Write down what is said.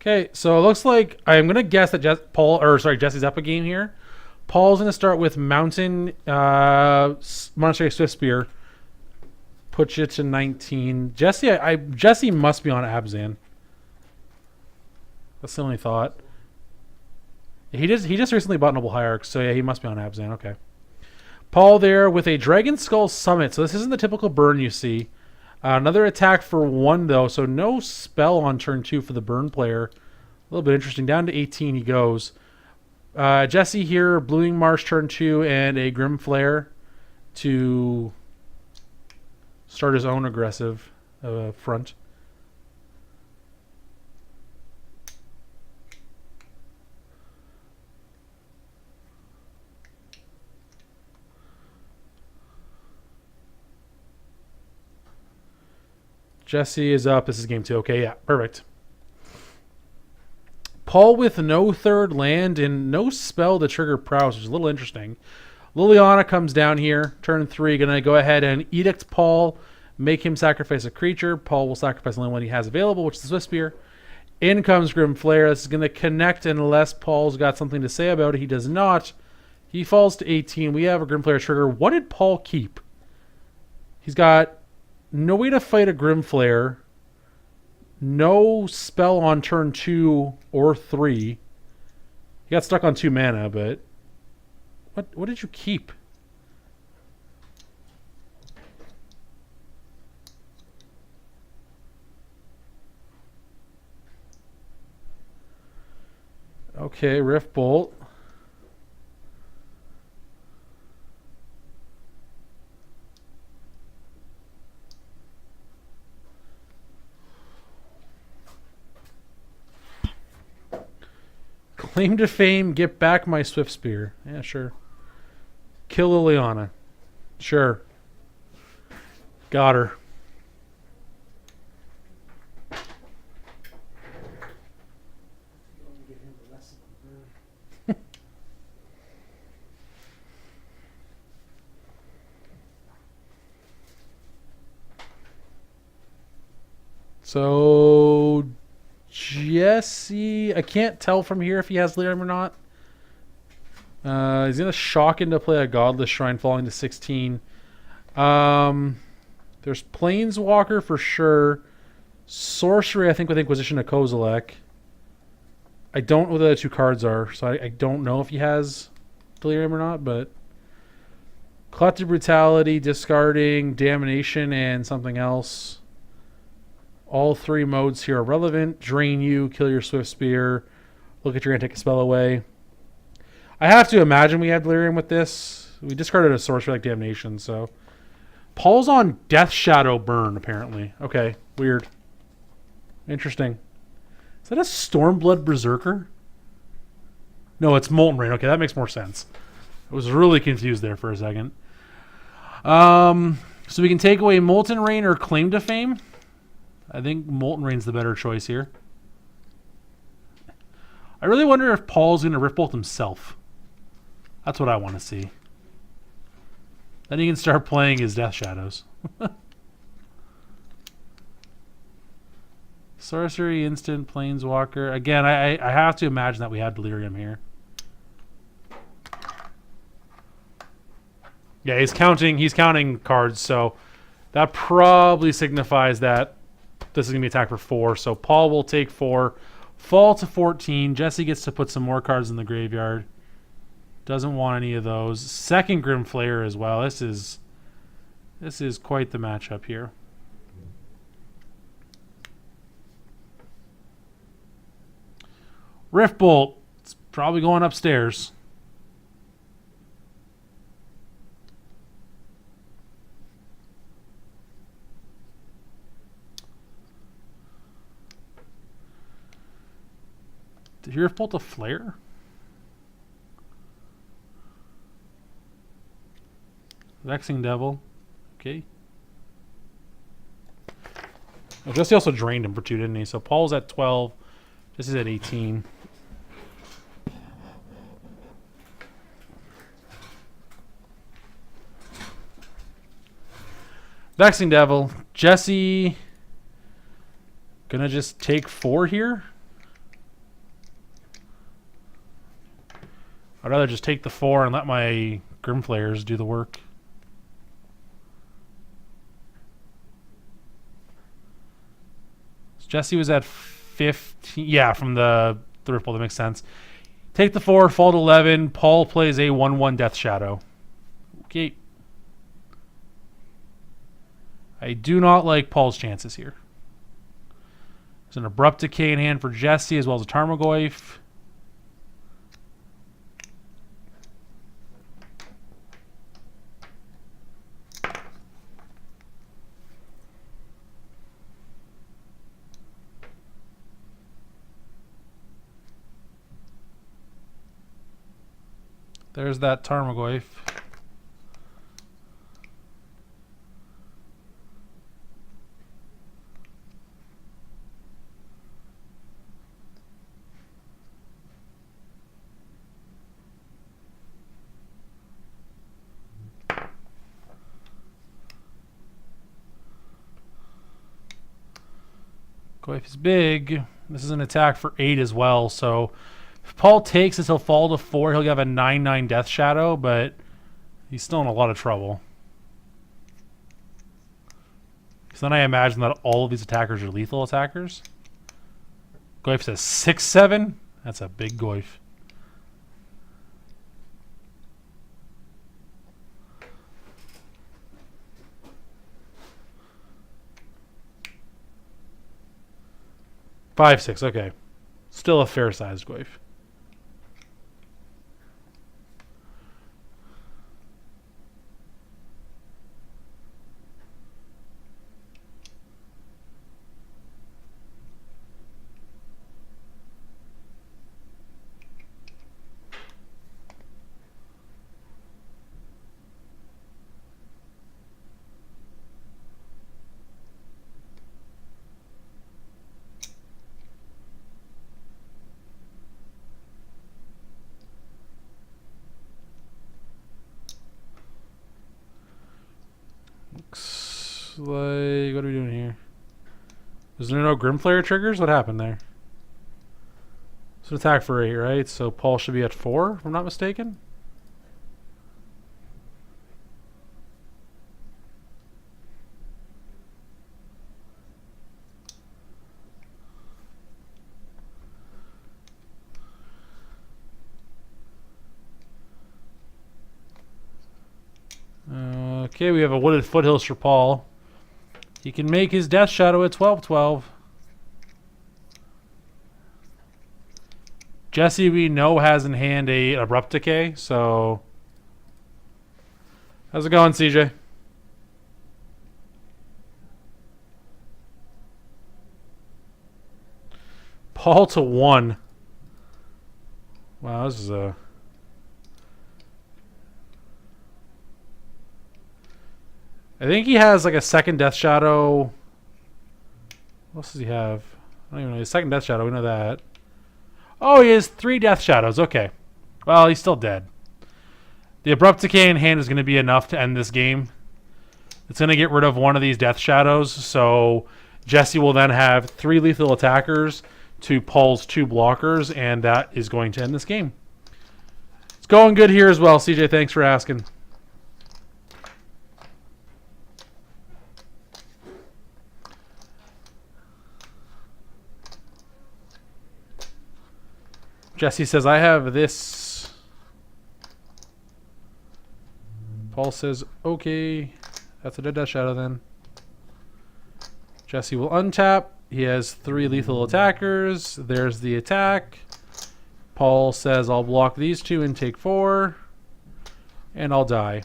Okay, so it looks like I'm gonna guess that Jesse's up a game here. Paul's gonna start with Mountain Monastery Swift Spear. Put you to 19. Jesse must be on Abzan. That's the only thought. He just recently bought Noble Hierarch, so yeah, he must be on Abzan. Okay. Paul there with a Dragon Skull Summit. So this isn't the typical burn you see. Another attack for 1 though, so no spell on turn 2 for the burn player. A little bit interesting. Down to 18 he goes. Jesse here, Blooming Marsh turn 2 and a Grim Flare to start his own aggressive front. Jesse is up. This is game 2. Okay, yeah, perfect. Paul with no third land and no spell to trigger prowess, which is a little interesting. Liliana comes down here. Turn 3, going to go ahead and edict Paul, make him sacrifice a creature. Paul will sacrifice only one he has available, which is the Swift Spear. In comes Grim Flare. This is going to connect unless Paul's got something to say about it. He does not. He falls to 18. We have a Grim Flare trigger. What did Paul keep? He's got no way to fight a Grim Flare. No spell on turn 2 or 3. He got stuck on 2 mana, but what did you keep? Okay, Rift Bolt. Claim to fame, get back my Swift Spear. Yeah, sure. Kill Liliana. Sure. Got her. So Jesse, I can't tell from here if he has Lyrium or not. He's gonna shock into play a Godless Shrine, falling to 16. There's Planeswalker for sure. Sorcery, I think, with Inquisition of Kozilek. I don't know what the other 2 cards are, so I don't know if he has Delirium or not, but Collective Brutality, discarding Damnation, and something else. All 3 modes here are relevant. Drain you, kill your Swift Spear, look at your hand, take a spell away. I have to imagine we had Delirium with this. We discarded a sorcery like Damnation, so. Paul's on Death Shadow Burn, apparently. Okay, weird. Interesting. Is that a Stormblood Berserker? No, it's Molten Rain. Okay, that makes more sense. I was really confused there for a second. So we can take away Molten Rain or Claim to Fame. I think Molten Rain's the better choice here. I really wonder if Paul's going to Rift Bolt himself. That's what I want to see. Then he can start playing his Death Shadows. Sorcery, instant, Planeswalker. Again, I have to imagine that we had Delirium here. Yeah, he's counting cards, so that probably signifies that this is going to be attack for 4. So Paul will take 4, fall to 14. Jesse gets to put some more cards in the graveyard. Doesn't want any of those. Second Grim Flare as well. This is quite the matchup here. Rift Bolt. It's probably going upstairs. Did you Rift Bolt a flare? Vexing Devil. Okay. Oh, Jesse also drained him for 2, didn't he? So Paul's at 12. Jesse's at 18. Vexing Devil. Jesse gonna just take 4 here. I'd rather just take the 4 and let my Grimflayers do the work. Jesse was at 15. Yeah, from the ripple. That makes sense. Take the 4, fall to 11. Paul plays a 1/1 Death Shadow. Okay. I do not like Paul's chances here. There's an Abrupt Decay in hand for Jesse, as well as a Tarmogoyf. There's that Tarmogoyf. Goyf is big. This is an attack for 8 as well, so if Paul takes this, he'll fall to 4. He'll have a 9/9 Death Shadow, but he's still in a lot of trouble. Because then I imagine that all of these attackers are lethal attackers. Goyf says 6/7. That's a big Goyf. 5/6. Okay, still a fair-sized Goyf. Looks like, what are we doing here? Is there no Grimflayer triggers? What happened there? It's an attack for 8, right? So Paul should be at 4, if I'm not mistaken. Okay, we have a Wooded Foothills for Paul. He can make his Death Shadow at 12/12. Jesse, we know, has in hand a Abrupt Decay, so... How's it going, CJ? Paul to 1. Wow, this is a... I think he has like a second Death Shadow. What else does he have? I don't even know. His second Death Shadow, we know that. Oh, he has 3 Death Shadows. Okay. Well, he's still dead. The Abrupt Decay in hand is going to be enough to end this game. It's going to get rid of one of these Death Shadows, so Jesse will then have 3 lethal attackers to Paul's 2 blockers, and that is going to end this game. It's going good here as well, CJ. Thanks for asking. Jesse says, I have this. Paul says, okay. That's a dead Death Shadow then. Jesse will untap. He has 3 lethal attackers. There's the attack. Paul says, I'll block these 2 and take 4. And I'll die.